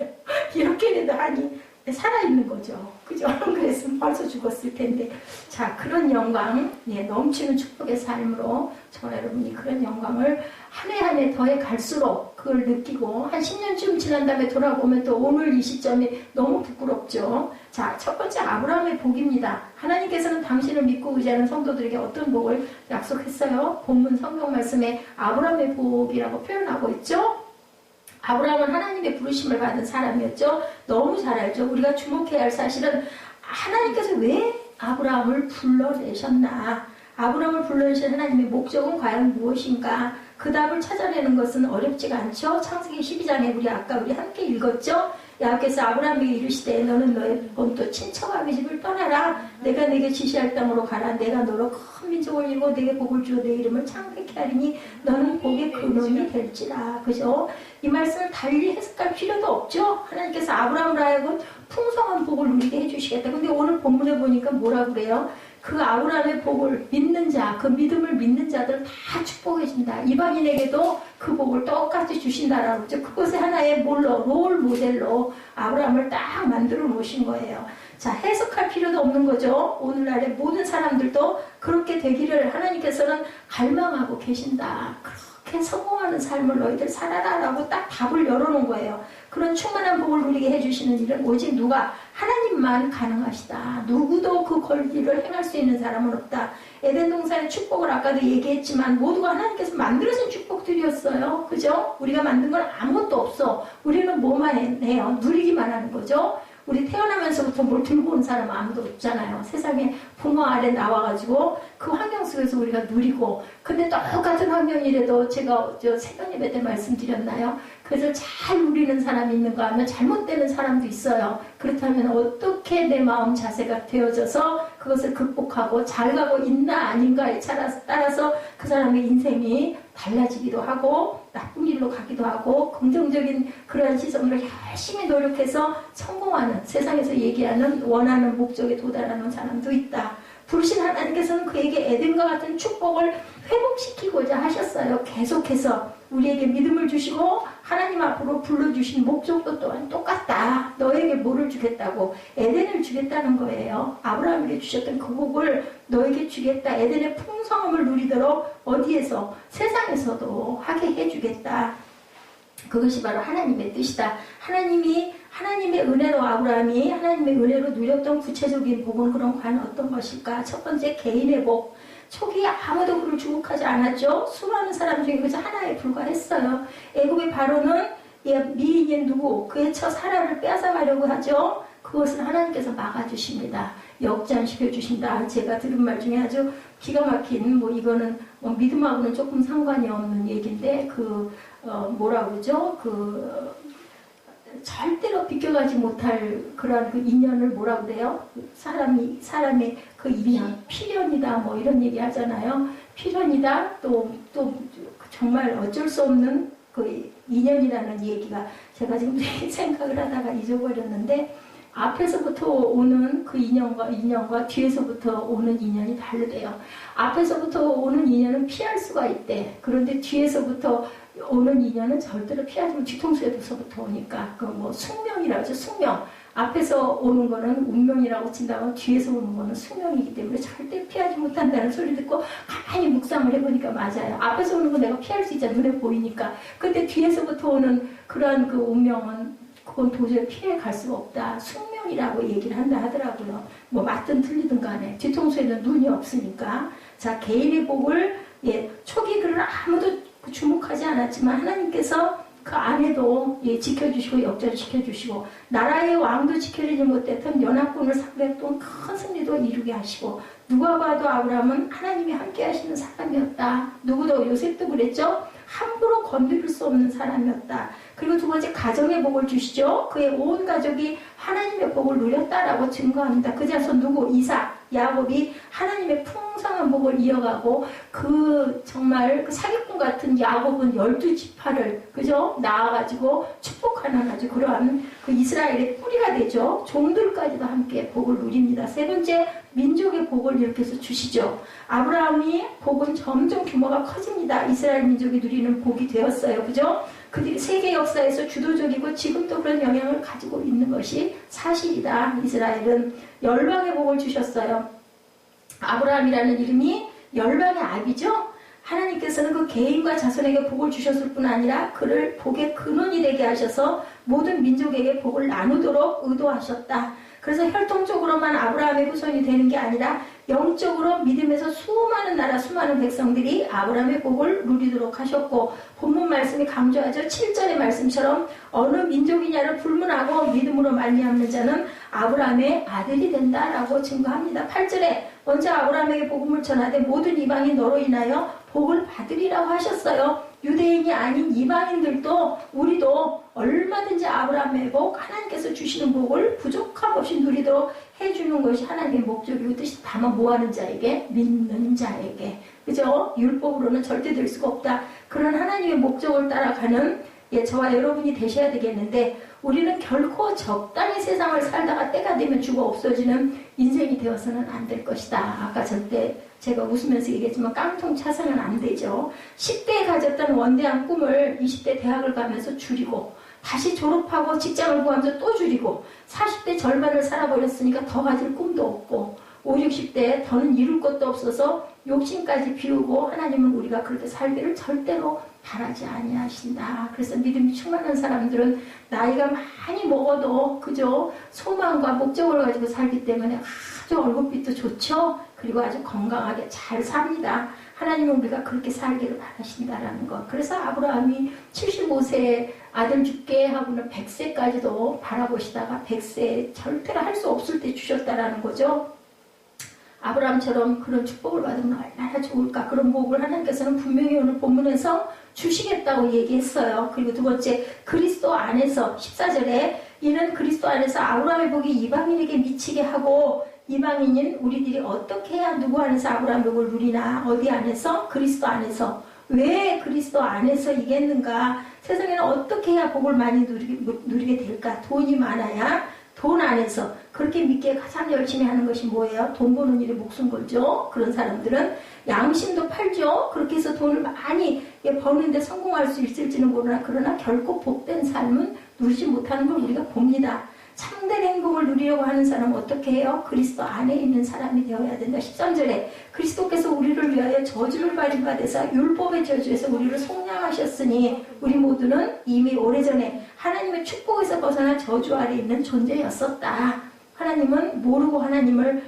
이렇게라도 하니 살아있는 거죠. 그죠? 그랬으면 벌써 죽었을 텐데. 자, 그런 영광, 넘치는 축복의 삶으로 저와 여러분이 그런 영광을 한 해 한 해 더해 갈수록 그걸 느끼고, 한 10년쯤 지난 다음에 돌아보면 또 오늘 이 시점이 너무 부끄럽죠. 자, 첫 번째 아브라함의 복입니다. 하나님께서는 당신을 믿고 의지하는 성도들에게 어떤 복을 약속했어요? 본문 성경 말씀에 아브라함의 복이라고 표현하고 있죠. 아브라함은 하나님의 부르심을 받은 사람이었죠. 너무 잘 알죠. 우리가 주목해야 할 사실은 하나님께서 왜 아브라함을 불러내셨나, 아브라함을 불러내신 하나님의 목적은 과연 무엇인가, 그 답을 찾아내는 것은 어렵지가 않죠. 창세기 12장에 우리 함께 읽었죠. 야곱께서 아브라함에게 이르시되 너는 너의 본토 친척 아비 집을 떠나라. 내가 내게 지시할 땅으로 가라. 내가 너로 큰 민족을 이루고 내게 복을 주어 내 이름을 창백케 하리니 너는 복의 근원이 될지라. 그죠? 이 말씀을 달리 해석할 필요도 없죠. 하나님께서 아브라함을 하여금 풍성한 복을 누리게 해주시겠다. 근데 오늘 본문에 보니까 뭐라 그래요? 그 아브라함의 복을 믿는 자, 그 믿음을 믿는 자들 다 축복해 준다. 이방인에게도 그 복을 똑같이 주신다라고 그러죠. 그것의 하나의 롤 모델로 아브라함을 딱 만들어 놓으신 거예요. 자, 해석할 필요도 없는 거죠. 오늘날의 모든 사람들도 그렇게 되기를 하나님께서는 갈망하고 계신다. 그렇게 성공하는 삶을 너희들 살아라라고 딱 답을 열어놓은 거예요. 그런 충만한 복을 누리게 해주시는 일은 오직 누가? 하나님만 가능하시다. 누구도 그 권리를 행할 수 있는 사람은 없다. 에덴 동산의 축복을 아까도 얘기했지만 모두가 하나님께서 만들어진 축복들이었어요. 그죠? 우리가 만든 건 아무것도 없어. 우리는 뭐만 해요? 누리기만 하는 거죠. 우리 태어나면서부터 뭘 들고 온 사람 아무도 없잖아요. 세상에 부모 아래 나와가지고 그 환경 속에서 우리가 누리고, 근데 똑같은 환경이라도 제가 새벽 예배 때 말씀드렸나요? 그래서 잘 누리는 사람이 있는가 하면 잘못되는 사람도 있어요. 그렇다면 어떻게 내 마음 자세가 되어져서 그것을 극복하고 잘 가고 있나 아닌가에 따라서 그 사람의 인생이 달라지기도 하고 나쁜 길로 가기도 하고 긍정적인 그러한 시선으로 열심히 노력해서 성공하는, 세상에서 얘기하는 원하는 목적에 도달하는 사람도 있다. 부르신 하나님께서는 그에게 에덴과 같은 축복을 회복시키고자 하셨어요. 계속해서 우리에게 믿음을 주시고 하나님 앞으로 불러주신 목적도 또한 똑같다. 너에게 뭐를 주겠다고? 에덴을 주겠다는 거예요. 아브라함에게 주셨던 그 복을 너에게 주겠다. 에덴의 풍성함을 누리도록 어디에서? 세상에서도 하게 해주겠다. 그것이 바로 하나님의 뜻이다. 하나님의 은혜로 아브라함이 하나님의 은혜로 누렸던 구체적인 복은 그럼 과연 어떤 것일까? 첫 번째, 개인의 복. 초기에 아무도 그를 주목하지 않았죠. 수많은 사람 중에 그저 하나에 불과했어요. 애굽의 바로는 미인인 누구? 그의 처 사라를 빼앗아가려고 하죠. 그것을 하나님께서 막아주십니다. 역전시켜 주신다. 제가 들은 말 중에 아주 기가 막힌, 이거는 믿음하고는 조금 상관이 없는 얘기인데, 뭐라 그러죠? 절대로 비껴가지 못할 그런 그 인연을 뭐라 그래요? 사람의 그 인연, 필연이다, 이런 얘기 하잖아요. 필연이다, 또 정말 어쩔 수 없는 그 인연이라는 얘기가, 제가 지금 생각을 하다가 잊어버렸는데, 앞에서부터 오는 그 인연과 뒤에서부터 오는 인연이 다르대요. 앞에서부터 오는 인연은 피할 수가 있대. 그런데 뒤에서부터 오는 인연은 절대로 피하지 못, 뒤통수에서부터 오니까. 숙명이라고 하죠. 숙명. 앞에서 오는 거는 운명이라고 친다면 뒤에서 오는 거는 숙명이기 때문에 절대 피하지 못한다는 소리 듣고 가만히 묵상을 해보니까 맞아요. 앞에서 오는 거 내가 피할 수 있잖아. 눈에 보이니까. 근데 뒤에서부터 오는 그러한 그 운명은 그건 도저히 피해 갈 수가 없다. 숙명이라고 얘기를 한다 하더라고요. 맞든 틀리든 간에. 뒤통수에는 눈이 없으니까. 자, 개인의 복을, 초기 글을 아무도 주목하지 않았지만 하나님께서 그 안에도 지켜주시고 역전시켜주시고 나라의 왕도 지켜주지 못했던 연합군을 상대했던 큰 승리도 이루게 하시고 누가 봐도 아브라함은 하나님이 함께 하시는 사람이었다. 누구도 요셉도 그랬죠. 함부로 건드릴 수 없는 사람이었다. 그리고 두 번째, 가정의 복을 주시죠. 그의 온 가족이 하나님의 복을 누렸다라고 증거합니다. 그 자손 누구? 이삭, 야곱이 하나님의 풍성한 복을 이어가고 정말 사기꾼 같은 야곱은 12지파를 그죠? 낳아가지고 축복하는 아주 그러한 그 이스라엘의 뿌리가 되죠. 종들까지도 함께 복을 누립니다. 세 번째, 민족의 복을 이렇게 해서 주시죠. 아브라함이 복은 점점 규모가 커집니다. 이스라엘 민족이 누리는 복이 되었어요. 그죠? 그들이 세계 역사에서 주도적이고 지금도 그런 영향을 가지고 있는 것이 사실이다. 이스라엘은 열방의 복을 주셨어요. 아브라함이라는 이름이 열방의 아비죠. 하나님께서는 그 개인과 자손에게 복을 주셨을 뿐 아니라 그를 복의 근원이 되게 하셔서 모든 민족에게 복을 나누도록 의도하셨다. 그래서 혈통적으로만 아브라함의 후손이 되는 게 아니라 영적으로 믿음에서 수많은 나라, 수많은 백성들이 아브라함의 복을 누리도록 하셨고, 본문 말씀이 강조하죠. 7절의 말씀처럼 어느 민족이냐를 불문하고 믿음으로 말미암는 자는 아브라함의 아들이 된다라고 증거합니다. 8절에 먼저 아브라함에게 복음을 전하되 모든 이방인 너로 인하여 복을 받으리라고 하셨어요. 유대인이 아닌 이방인들도 우리도 얼마든지 아브라함의 복, 하나님께서 주시는 복을 부족함 없이 누리도록 해주는 것이 하나님의 목적이고 뜻이 다만 뭐하는 자에게? 믿는 자에게. 그죠? 율법으로는 절대 될 수가 없다. 그런 하나님의 목적을 따라가는 예, 저와 여러분이 되셔야 되겠는데 우리는 결코 적당히 세상을 살다가 때가 되면 죽어 없어지는 인생이 되어서는 안 될 것이다. 아까 절대 제가 웃으면서 얘기했지만 깡통 차서는 안 되죠. 10대에 가졌던 원대한 꿈을 20대 대학을 가면서 줄이고 다시 졸업하고 직장을 구하면서 또 줄이고 40대 절반을 살아버렸으니까 더 가질 꿈도 없고 50, 60대에 더는 이룰 것도 없어서 욕심까지 비우고 하나님은 우리가 그렇게 살기를 절대로 바라지 아니하신다. 그래서 믿음이 충만한 사람들은 나이가 많이 먹어도 그저 소망과 목적을 가지고 살기 때문에 아주 얼굴빛도 좋죠. 그리고 아주 건강하게 잘 삽니다. 하나님은 우리가 그렇게 살기를 바라신다라는 것. 그래서 아브라함이 75세에 아들 죽게 하고는 100세까지도 바라보시다가 100세 절대로 할 수 없을 때 주셨다라는 거죠. 아브라함처럼 그런 축복을 받으면 얼마나 좋을까. 그런 복을 하나님께서는 분명히 오늘 본문에서 주시겠다고 얘기했어요. 그리고 두 번째, 그리스도 안에서 14절에 이는 그리스도 안에서 아브라함의 복이 이방인에게 미치게 하고 이방인인 우리들이 어떻게 해야 누구 안에서 아브라함의 복을 누리나. 어디 안에서? 그리스도 안에서. 왜 그리스도 안에서이겠는가? 세상에는 어떻게 해야 복을 많이 누리게 될까? 돈이 많아야 돈 안에서. 그렇게 믿기에 가장 열심히 하는 것이 뭐예요? 돈 버는 일에 목숨 걸죠. 그런 사람들은 양심도 팔죠. 그렇게 해서 돈을 많이 버는데 성공할 수 있을지는 모르나 그러나 결코 복된 삶은 누리지 못하는 걸 우리가 봅니다. 참된 행복을 누리려고 하는 사람은 어떻게 해요? 그리스도 안에 있는 사람이 되어야 된다. 13절에 그리스도께서 우리를 위하여 저주를 받은 바 되사 율법의 저주에서 우리를 속량하셨으니 우리 모두는 이미 오래전에 하나님의 축복에서 벗어나 저주 아래 있는 존재였었다. 하나님은 모르고 하나님을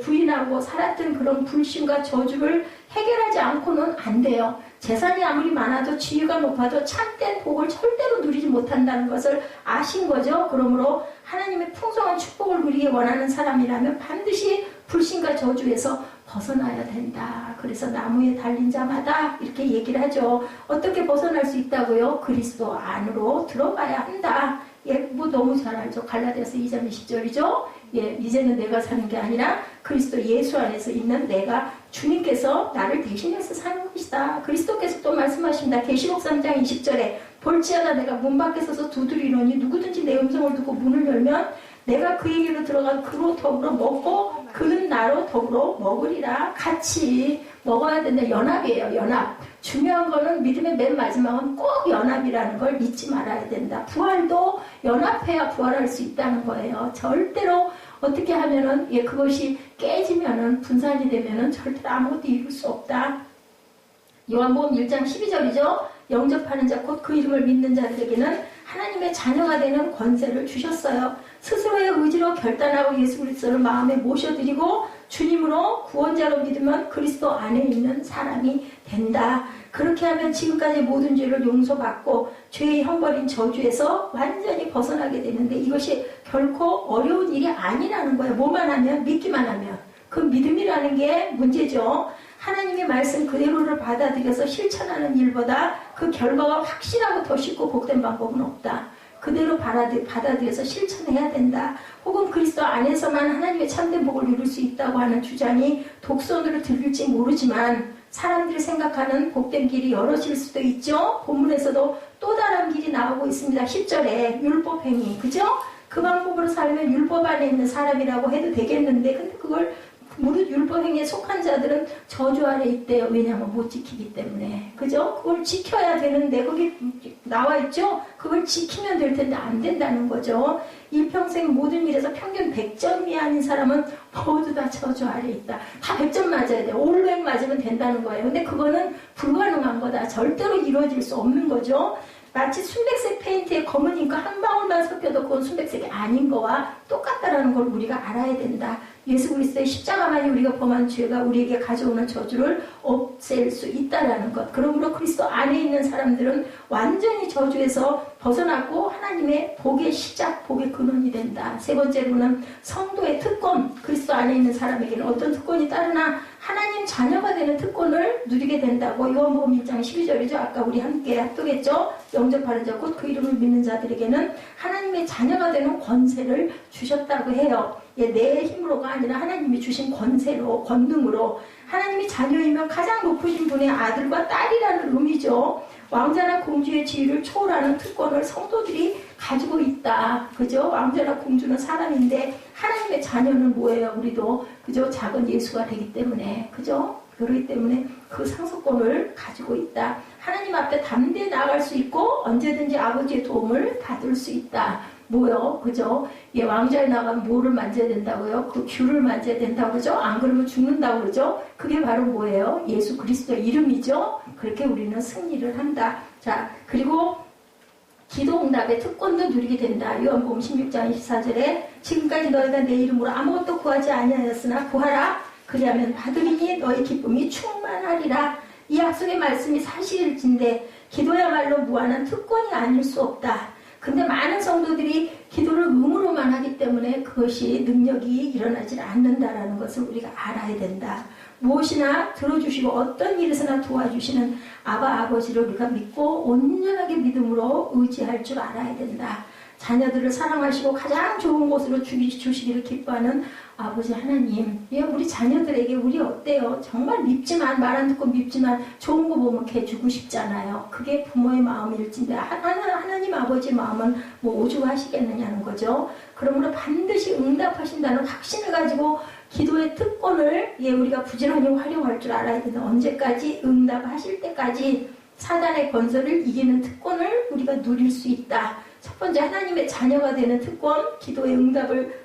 부인하고 살았던 그런 불신과 저주를 해결하지 않고는 안 돼요. 재산이 아무리 많아도 지위가 높아도 참된 복을 절대로 누리지 못한다는 것을 아신 거죠. 그러므로 하나님의 풍성한 축복을 누리기 원하는 사람이라면 반드시 불신과 저주에서 벗어나야 된다. 그래서 나무에 달린 자마다 이렇게 얘기를 하죠. 어떻게 벗어날 수 있다고요? 그리스도 안으로 들어가야 한다. 예, 뭐 너무 잘 알죠. 갈라디아서 2장 20절이죠. 예, 이제는 내가 사는 게 아니라 그리스도 예수 안에서 있는 내가 주님께서 나를 대신해서 사는 것이다. 그리스도께서 또 말씀하십니다. 계시록 3장 20절에 볼지어다 내가 문 밖에 서서 두드리노니 누구든지 내 음성을 듣고 문을 열면 내가 그에게로 들어가 그로 더불어 먹고 그는 나로 더불어 먹으리라. 같이 먹어야 된다. 연합이에요. 연합. 중요한 거는 믿음의 맨 마지막은 꼭 연합이라는 걸 잊지 말아야 된다. 부활도 연합해야 부활할 수 있다는 거예요. 절대로 어떻게 하면은 그것이 깨지면은 분산이 되면은 절대로 아무것도 이룰 수 없다. 요한복음 1장 12절이죠. 영접하는 자 곧 그 이름을 믿는 자들에게는 하나님의 자녀가 되는 권세를 주셨어요. 스스로의 의지로 결단하고 예수 그리스도를 마음에 모셔드리고 주님으로 구원자로 믿으면 그리스도 안에 있는 사람이 된다. 그렇게 하면 지금까지 모든 죄를 용서받고 죄의 형벌인 저주에서 완전히 벗어나게 되는데 이것이 결코 어려운 일이 아니라는 거예요. 뭐만 하면, 믿기만 하면. 그 믿음이라는 게 문제죠. 하나님의 말씀 그대로를 받아들여서 실천하는 일보다 그 결과가 확실하고 더 쉽고 복된 방법은 없다. 그대로 받아들여서 실천해야 된다. 혹은 그리스도 안에서만 하나님의 참된 복을 누릴 수 있다고 하는 주장이 독선으로 들릴지 모르지만 사람들이 생각하는 복된 길이 여러질 수도 있죠. 본문에서도 또 다른 길이 나오고 있습니다. 10절에 율법행위, 그죠? 그 방법으로 살면 율법 안에 있는 사람이라고 해도 되겠는데 근데 그걸 무릇 율법행위에 속한 자들은 저주 아래 있대요. 왜냐하면 못 지키기 때문에. 그죠? 그걸 지켜야 되는데 거기 나와 있죠? 그걸 지키면 될 텐데 안 된다는 거죠. 일평생 모든 일에서 평균 100점이 아닌 사람은 모두 다 저주 아래 있다. 다 100점 맞아야 돼요. 올 100 맞으면 된다는 거예요. 근데 그거는 불가능한 거다. 절대로 이루어질 수 없는 거죠. 마치 순백색 페인트에 검은 잉크 한 방울만 섞여도 그건 순백색이 아닌 거와 똑같다라는 걸 우리가 알아야 된다. 예수 그리스도의 십자가만이 우리가 범한 죄가 우리에게 가져오는 저주를 없앨 수 있다라는 것. 그러므로 그리스도 안에 있는 사람들은 완전히 저주에서 벗어나고 하나님의 복의 시작, 복의 근원이 된다. 세 번째로는 성도의 특권. 그리스도 안에 있는 사람에게는 어떤 특권이 따르나 하나님 자녀가 되는 특권을 누리게 된다고. 요한복음 1장 12절이죠. 아까 우리 함께 합독했죠. 영접하는 자 곧 그 이름을 믿는 자들에게는 하나님의 자녀가 되는 권세를 주셨다고 해요. 내 힘으로가 아니라 하나님이 주신 권세로, 권능으로 하나님이 자녀이면 가장 높으신 분의 아들과 딸이라는 의미죠. 왕자나 공주의 지위를 초월하는 특권을 성도들이 가지고 있다. 그죠? 왕자나 공주는 사람인데 하나님의 자녀는 뭐예요? 우리도 그죠? 작은 예수가 되기 때문에 그죠? 그렇기 때문에 그 상속권을 가지고 있다. 하나님 앞에 담대히 나아갈 수 있고 언제든지 아버지의 도움을 받을 수 있다. 뭐요? 그죠? 왕자에 나가면 뭐를 만져야 된다고요? 그 귤을 만져야 된다고 그러죠? 안 그러면 죽는다고 그러죠? 그게 바로 뭐예요? 예수 그리스도의 이름이죠? 그렇게 우리는 승리를 한다. 자, 그리고 기도응답의 특권도 누리게 된다. 요한복음 16장 24절에 지금까지 너희가 내 이름으로 아무것도 구하지 아니하였으나 구하라. 그리하면 받으리니 너희 기쁨이 충만하리라. 이 약속의 말씀이 사실일진데 기도야말로 무한한 특권이 아닐 수 없다. 근데 많은 성도들이 기도를 의무로만 하기 때문에 그것이 능력이 일어나지 않는다라는 것을 우리가 알아야 된다. 무엇이나 들어주시고 어떤 일에서나 도와주시는 아버지를 우리가 믿고 온전하게 믿음으로 의지할 줄 알아야 된다. 자녀들을 사랑하시고 가장 좋은 곳으로 주시기를 기뻐하는 아버지 하나님, 우리 자녀들에게 우리 어때요? 정말 밉지만, 말 안 듣고 밉지만 좋은 거 보면 걔 주고 싶잖아요. 그게 부모의 마음일진데 하나님 아버지의 마음은 뭐 오죽하시겠느냐는 거죠. 그러므로 반드시 응답하신다는 확신을 가지고 기도의 특권을 우리가 부지런히 활용할 줄 알아야 된다. 언제까지? 응답하실 때까지 사단의 권세를 이기는 특권을 우리가 누릴 수 있다. 첫 번째, 하나님의 자녀가 되는 특권, 기도의 응답을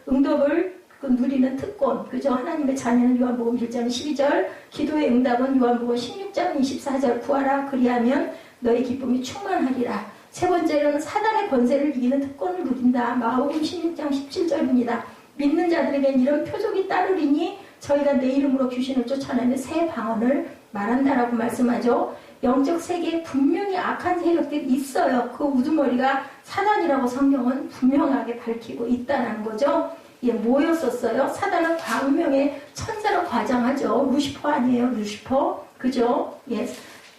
누리는 특권. 그죠? 하나님의 자녀는 요한복음 1장 12절, 기도의 응답은 요한복음 16장 24절, 구하라 그리하면 너의 기쁨이 충만하리라. 세 번째는 사단의 권세를 이기는 특권을 누린다. 마가복음 16장 17절입니다. 믿는 자들에겐 이런 표적이 따르리니 저희가 내 이름으로 귀신을 쫓아내며 새 방언을 말한다라고 말씀하죠. 영적 세계에 분명히 악한 세력들이 있어요. 그 우두머리가 사단이라고 성경은 분명하게 밝히고 있다는 거죠. 뭐였었어요? 사단은 광명의 천사로 과장하죠. 루시퍼 아니에요? 루시퍼. 그죠?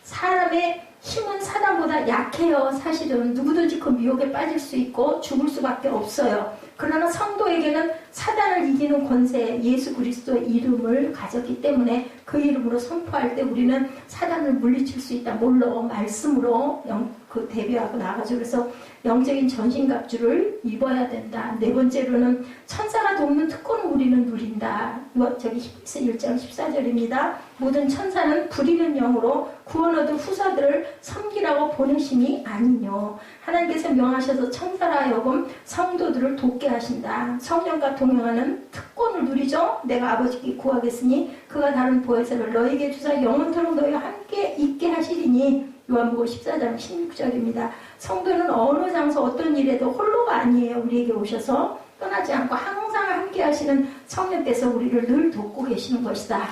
사람의 힘은 사단보다 약해요. 사실은 누구든지 그 미혹에 빠질 수 있고 죽을 수밖에 없어요. 그러나 성도에게는 사단을 이기는 권세, 예수 그리스도의 이름을 가졌기 때문에 그 이름으로 선포할 때 우리는 사단을 물리칠 수 있다. 뭘로? 말씀으로 대비하고 나가죠. 그래서 영적인 전신갑주를 입어야 된다. 네 번째로는 천사가 돕는 특권을 우리는 누린다. 히브리서 1장 14절입니다. 모든 천사는 부리는 영으로 구원 얻은 후사들을 섬기라고 보내심이 아니뇨. 하나님께서 명하셔서 천사라 여금 성도들을 돕게 하신다. 성령과 동행하는 특권을 누리죠. 내가 아버지께 구하겠으니 그가 다른 보혜사를 너에게 주사 영원토록 너희와 함께 있게 하시리니. 요한복음 14장 16절입니다. 성도는 어느 장소 어떤 일에도 홀로가 아니에요. 우리에게 오셔서 떠나지 않고 항상 함께 하시는 성령께서 우리를 늘 돕고 계시는 것이다.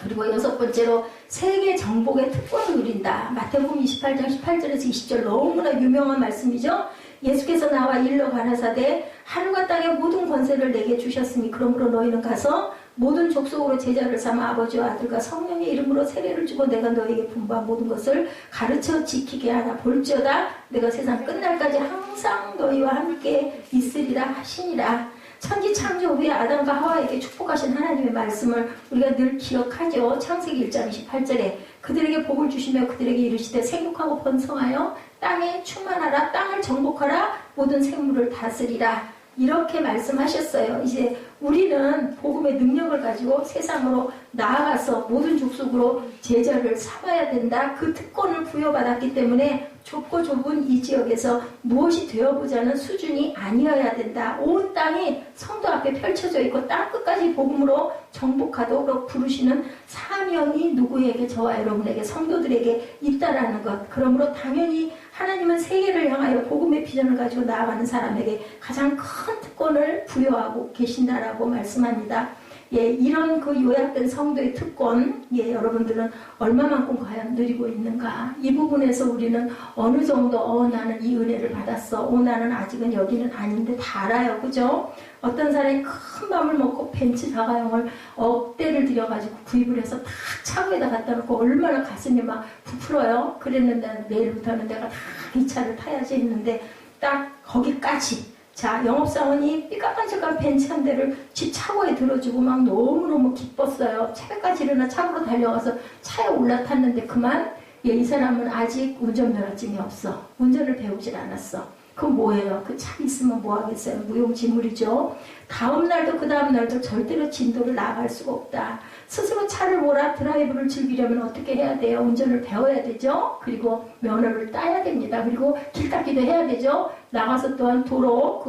그리고 여섯 번째로 세계 정복의 특권을 누린다. 마태복음 28장 18절에서 20절 너무나 유명한 말씀이죠. 예수께서 나와 일러 가라사대 하늘과 땅의 모든 권세를 내게 주셨으니 그러므로 너희는 가서 모든 족속으로 제자를 삼아 아버지와 아들과 성령의 이름으로 세례를 주고 내가 너희에게 분부한 모든 것을 가르쳐 지키게 하라. 볼지어다 내가 세상 끝날까지 항상 너희와 함께 있으리라 하시니라. 천지 창조 후에 아담과 하와에게 축복하신 하나님의 말씀을 우리가 늘 기억하죠. 창세기 1장 28절에 그들에게 복을 주시며 그들에게 이르시되 생육하고 번성하여 땅에 충만하라. 땅을 정복하라. 모든 생물을 다스리라. 이렇게 말씀하셨어요. 이제 우리는 복음의 능력을 가지고 세상으로 나아가서 모든 족속으로 제자를 삼아야 된다. 그 특권을 부여받았기 때문에 좁고 좁은 이 지역에서 무엇이 되어보자는 수준이 아니어야 된다. 온 땅이 성도 앞에 펼쳐져 있고 땅 끝까지 복음으로 정복하도록 부르시는 사명이 누구에게? 저와 여러분에게 성도들에게 있다라는 것. 그러므로 당연히 하나님은 세계를 향하여 복음의 비전을 가지고 나아가는 사람에게 가장 큰 특권을 부여하고 계신다라고 말씀합니다. 이런 그 요약된 성도의 특권, 여러분들은 얼마만큼 과연 누리고 있는가? 이 부분에서 우리는 어느 정도, 나는 이 은혜를 받았어. 나는 아직은 여기는 아닌데 다 알아요. 그죠? 어떤 사람이 큰 마음을 먹고 벤츠 자가용을 억대를 들여가지고 구입을 해서 다 차고에다 갖다 놓고 얼마나 가슴이 막 부풀어요. 그랬는데 내일부터는 내가 다 이 차를 타야지 했는데 딱 거기까지 자, 영업사원이 삐까뻔쩍한 벤치 한 대를 집 차고에 들어주고 막 너무너무 기뻤어요. 새벽까지 일어나 차고로 달려가서 차에 올라탔는데 그만 이 사람은 아직 운전면허증이 없어. 운전을 배우질 않았어. 그럼 뭐예요? 그 차 있으면 뭐 하겠어요? 무용지물이죠. 다음 날도 그 다음 날도 절대로 진도를 나갈 수가 없다. 스스로 차를 몰아 드라이브를 즐기려면 어떻게 해야 돼요? 운전을 배워야 되죠. 그리고 면허를 따야 됩니다. 그리고 길 닦기도 해야 되죠. 나가서 또한 도로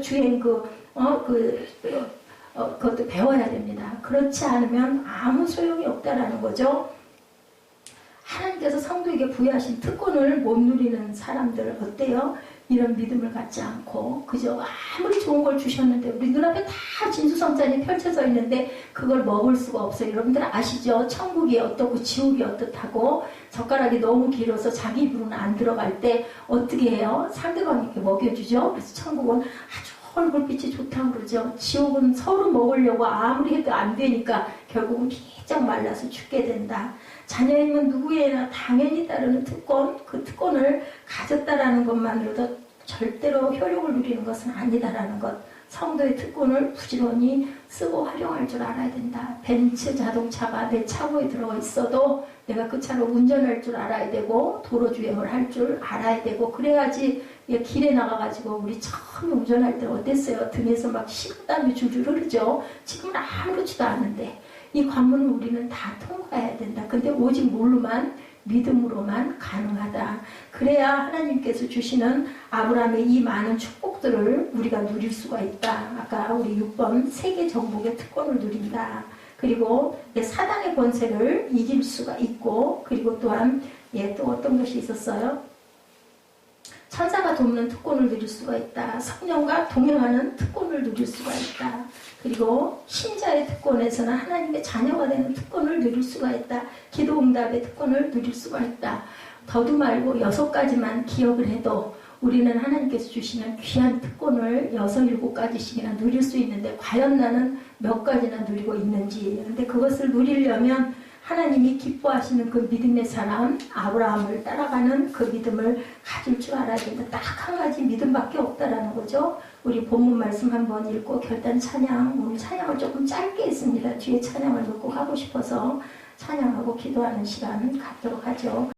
주행 그것도 배워야 됩니다. 그렇지 않으면 아무 소용이 없다라는 거죠. 하나님께서 성도에게 부여하신 특권을 못 누리는 사람들 어때요? 이런 믿음을 갖지 않고 그저 아무리 좋은 걸 주셨는데 우리 눈앞에 다 진수성찬이 펼쳐져 있는데 그걸 먹을 수가 없어요. 여러분들 아시죠? 천국이 어떻고 지옥이 어떻다고. 젓가락이 너무 길어서 자기 입으로는 안 들어갈 때 어떻게 해요? 상대방에게 먹여주죠. 그래서 천국은 아주 얼굴빛이 좋다고 그러죠. 지옥은 서로 먹으려고 아무리 해도 안 되니까 결국은 비짝 말라서 죽게 된다. 자녀임은 누구에나 당연히 따르는 특권, 그 특권을 가졌다라는 것만으로도 절대로 효력을 누리는 것은 아니다라는 것. 성도의 특권을 부지런히 쓰고 활용할 줄 알아야 된다. 벤츠 자동차가 내 차고에 들어가 있어도 내가 그 차로 운전할 줄 알아야 되고 도로 주행을 할 줄 알아야 되고 그래야지 길에 나가가지고 우리 처음에 운전할 때 어땠어요? 등에서 막 식은땀이 줄줄 흐르죠. 지금은 아무렇지도 않은데 이 관문을 우리는 다 통과해야 된다. 근데 오직 뭘로만? 믿음으로만 가능하다. 그래야 하나님께서 주시는 아브라함의 이 많은 축복들을 우리가 누릴 수가 있다. 아까 우리 6번 세계 정복의 특권을 누린다. 그리고 사단의 권세를 이길 수가 있고 그리고 또한 또 어떤 것이 있었어요? 천사가 돕는 특권을 누릴 수가 있다. 성령과 동행하는 특권을 누릴 수가 있다. 그리고 신자의 특권에서는 하나님의 자녀가 되는 특권을 누릴 수가 있다. 기도응답의 특권을 누릴 수가 있다. 더도 말고 6가지만 기억을 해도 우리는 하나님께서 주시는 귀한 특권을 6, 7가지씩이나 누릴 수 있는데 과연 나는 몇 가지나 누리고 있는지. 근데 그것을 누리려면 하나님이 기뻐하시는 그 믿음의 사람 아브라함을 따라가는 그 믿음을 가질 줄 알아야 된다. 딱 한 가지 믿음밖에 없다라는 거죠. 우리 본문 말씀 한번 읽고 결단 찬양, 오늘 찬양을 조금 짧게 했습니다. 뒤에 찬양을 넣고 가고 싶어서 찬양하고 기도하는 시간 갖도록 하죠.